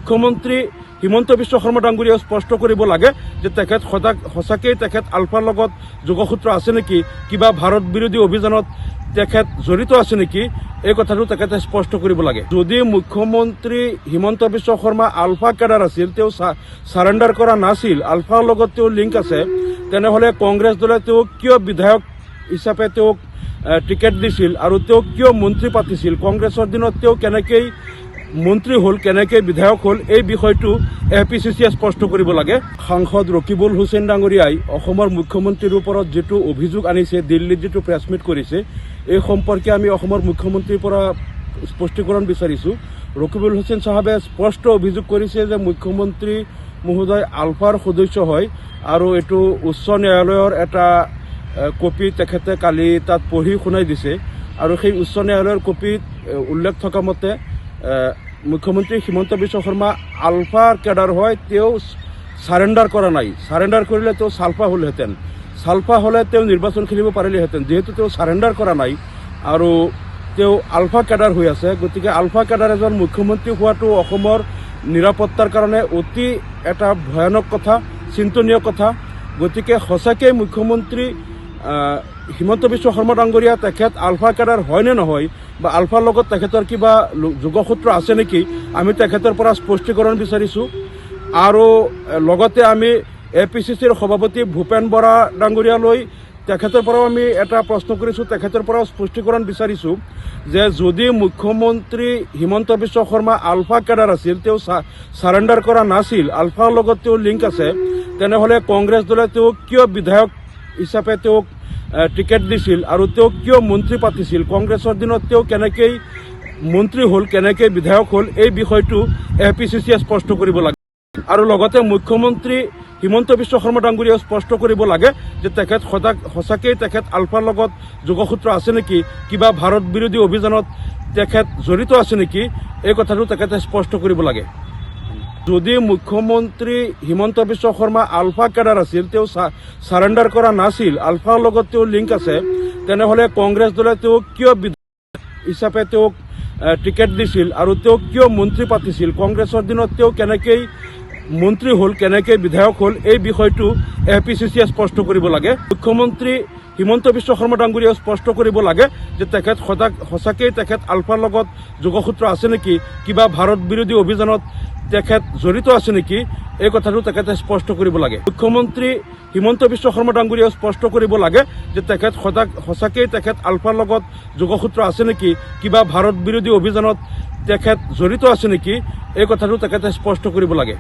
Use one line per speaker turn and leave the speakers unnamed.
মুখ্যমন্ত্ৰী হিমন্ত বিশ্ব শৰ্মা ডাঙৰীয়াও স্পষ্ট কৰিব লাগে যে তেখেত সঁচাকেই তেখেত আলফাৰ লগত যোগসূত্ৰ আছে নেকি, কিবা ভাৰত বিৰোধী অভিযানত তেখেত জড়িত আছে নেকি, এই কথাটো তেখেতে স্পষ্ট কৰিব লাগে। যদি মুখ্যমন্ত্ৰী হিমন্ত বিশ্ব শৰ্মা আলফা কেডাৰ আছিল, তেওঁ সাৰেণ্ডাৰ কৰা নাছিল, আলফাৰ লগত তেওঁ লিংক আছে, তেনেহ'লে কংগ্ৰেছ দলে তেওঁক কিয় বিধায়ক হিচাপে তেওঁক টিকেট দিছিল আৰু তেওঁক কিয় মন্ত্ৰী পাতিছিল, কংগ্ৰেছৰ দিনত তেওঁ কেনেকৈ মন্ত্ৰী হ'ল, কেনেকৈ বিধায়ক হ'ল, এই বিষয়টো APCCয়ে স্পষ্ট কৰিব লাগে। সাংসদ ৰকিবুল হুছেইন ডাঙৰীয়াই অসমৰ মুখ্যমন্ত্ৰীৰ ওপৰত যিটো অভিযোগ আনিছে, দিল্লীত যিটো প্ৰেছ মিট কৰিছে, এই সম্পৰ্কে আমি অসমৰ মুখ্যমন্ত্ৰীৰ পৰা স্পষ্টীকৰণ বিচাৰিছোঁ। ৰকিবুল হুছেইন চাহাবে স্পষ্ট অভিযোগ কৰিছে যে মুখ্যমন্ত্ৰী মহোদয় আলফাৰ সদস্য হয় আৰু এইটো উচ্চ ন্যায়ালয়ৰ এটা কপি তেখেতে কালি তাত পঢ়ি শুনাই দিছে আৰু সেই উচ্চ ন্যায়ালয়ৰ কপিত উল্লেখ থকা মতে মুখ্যমন্ত্ৰী হিমন্ত বিশ্ব শৰ্মা আলফাৰ কেডাৰ হয়, তেওঁ সাৰেণ্ডাৰ কৰা নাই। সাৰেণ্ডাৰ কৰিলে তেওঁ সালফা হ'লহেঁতেন, সালফা হ'লে তেওঁ নিৰ্বাচন খেলিব পাৰিলেহেঁতেন। যিহেতু তেওঁ সাৰেণ্ডাৰ কৰা নাই আৰু তেওঁ আলফা কেডাৰ হৈ আছে, গতিকে আলফা কেডাৰ এজন মুখ্যমন্ত্ৰী হোৱাটো অসমৰ নিৰাপত্তাৰ কাৰণে অতি এটা ভয়ানক কথা, চিন্তনীয় কথা। গতিকে সঁচাকৈ মুখ্যমন্ত্ৰী হিমন্ত বিশ্ব শৰ্মা ডাঙৰীয়া তেখেত আলফা কেডাৰ হয় নে নহয়, বা আলফাৰ লগত তেখেতৰ কিবা যোগসূত্ৰ আছে নেকি, আমি তেখেতৰ পৰা স্পষ্টীকৰণ বিচাৰিছোঁ। আৰু লগতে আমি APCCৰ সভাপতি ভূপেন বৰা ডাঙৰীয়ালৈ তেখেতৰ পৰাও আমি এটা প্ৰশ্ন কৰিছোঁ, তেখেতৰ পৰাও স্পষ্টীকৰণ বিচাৰিছোঁ যে যদি মুখ্যমন্ত্ৰী হিমন্ত বিশ্ব শৰ্মা আলফা কেডাৰ আছিল, তেওঁ সাৰেণ্ডাৰ কৰা নাছিল, আলফাৰ লগত তেওঁ লিংক আছে, তেনেহ'লে কংগ্ৰেছ দলে তেওঁক কিয় বিধায়ক হিচাপে তেওঁক টিকেট দিছিল আৰু তেওঁক কিয় মন্ত্ৰী পাতিছিল, কংগ্ৰেছৰ দিনত তেওঁ কেনেকৈ মন্ত্ৰী হ'ল, কেনেকৈ বিধায়ক হ'ল, এই বিষয়টো APCCয়ে স্পষ্ট কৰিব লাগে। আৰু লগতে মুখ্যমন্ত্ৰী হিমন্ত বিশ্ব শৰ্মা ডাঙৰীয়াও স্পষ্ট কৰিব লাগে যে তেখেত সঁচাকেই তেখেত আলফাৰ লগত যোগসূত্ৰ আছে নেকি, কিবা ভাৰত বিৰোধী অভিযানত তেখেত জড়িত আছে নেকি, এই কথাটো তেখেতে স্পষ্ট কৰিব লাগে। যদি মুখ্যমন্ত্ৰী হিমন্ত বিশ্ব শৰ্মা আলফা কেডাৰ আছিল, তেওঁ সাৰেণ্ডাৰ কৰা নাছিল, আলফাৰ লগত তেওঁ লিংক আছে, তেনেহ'লে কংগ্ৰেছ দলে তেওঁক কিয় বিধায়ক হিচাপে তেওঁক টিকেট দিছিল আৰু তেওঁক কিয় মন্ত্ৰী পাতিছিল, কংগ্ৰেছৰ দিনত তেওঁ কেনেকৈ মন্ত্ৰী হ'ল, কেনেকৈ বিধায়ক হ'ল, এই বিষয়টো APCCয়ে স্পষ্ট কৰিব লাগে। মুখ্যমন্ত্ৰী হিমন্ত বিশ্ব শৰ্মা ডাঙৰীয়াও স্পষ্ট কৰিব লাগে যে তেখেত সঁচাকেই তেখেত আলফাৰ লগত যোগসূত্ৰ আছে নেকি, কিবা ভাৰত বিৰোধী অভিযানত তেখেত জড়িত আছে নেকি, এই কথাটো তেখেতে স্পষ্ট কৰিব লাগে। মুখ্যমন্ত্ৰী হিমন্ত বিশ্ব শৰ্মা ডাঙৰীয়াও স্পষ্ট কৰিব লাগে যে তেখেত সঁচাকেই তেখেত আলফাৰ লগত যোগসূত্ৰ আছে নেকি, কিবা ভাৰত বিৰোধী অভিযানত তেখেত জড়িত আছে নেকি, এই কথাটো তেখেতে স্পষ্ট কৰিব লাগে।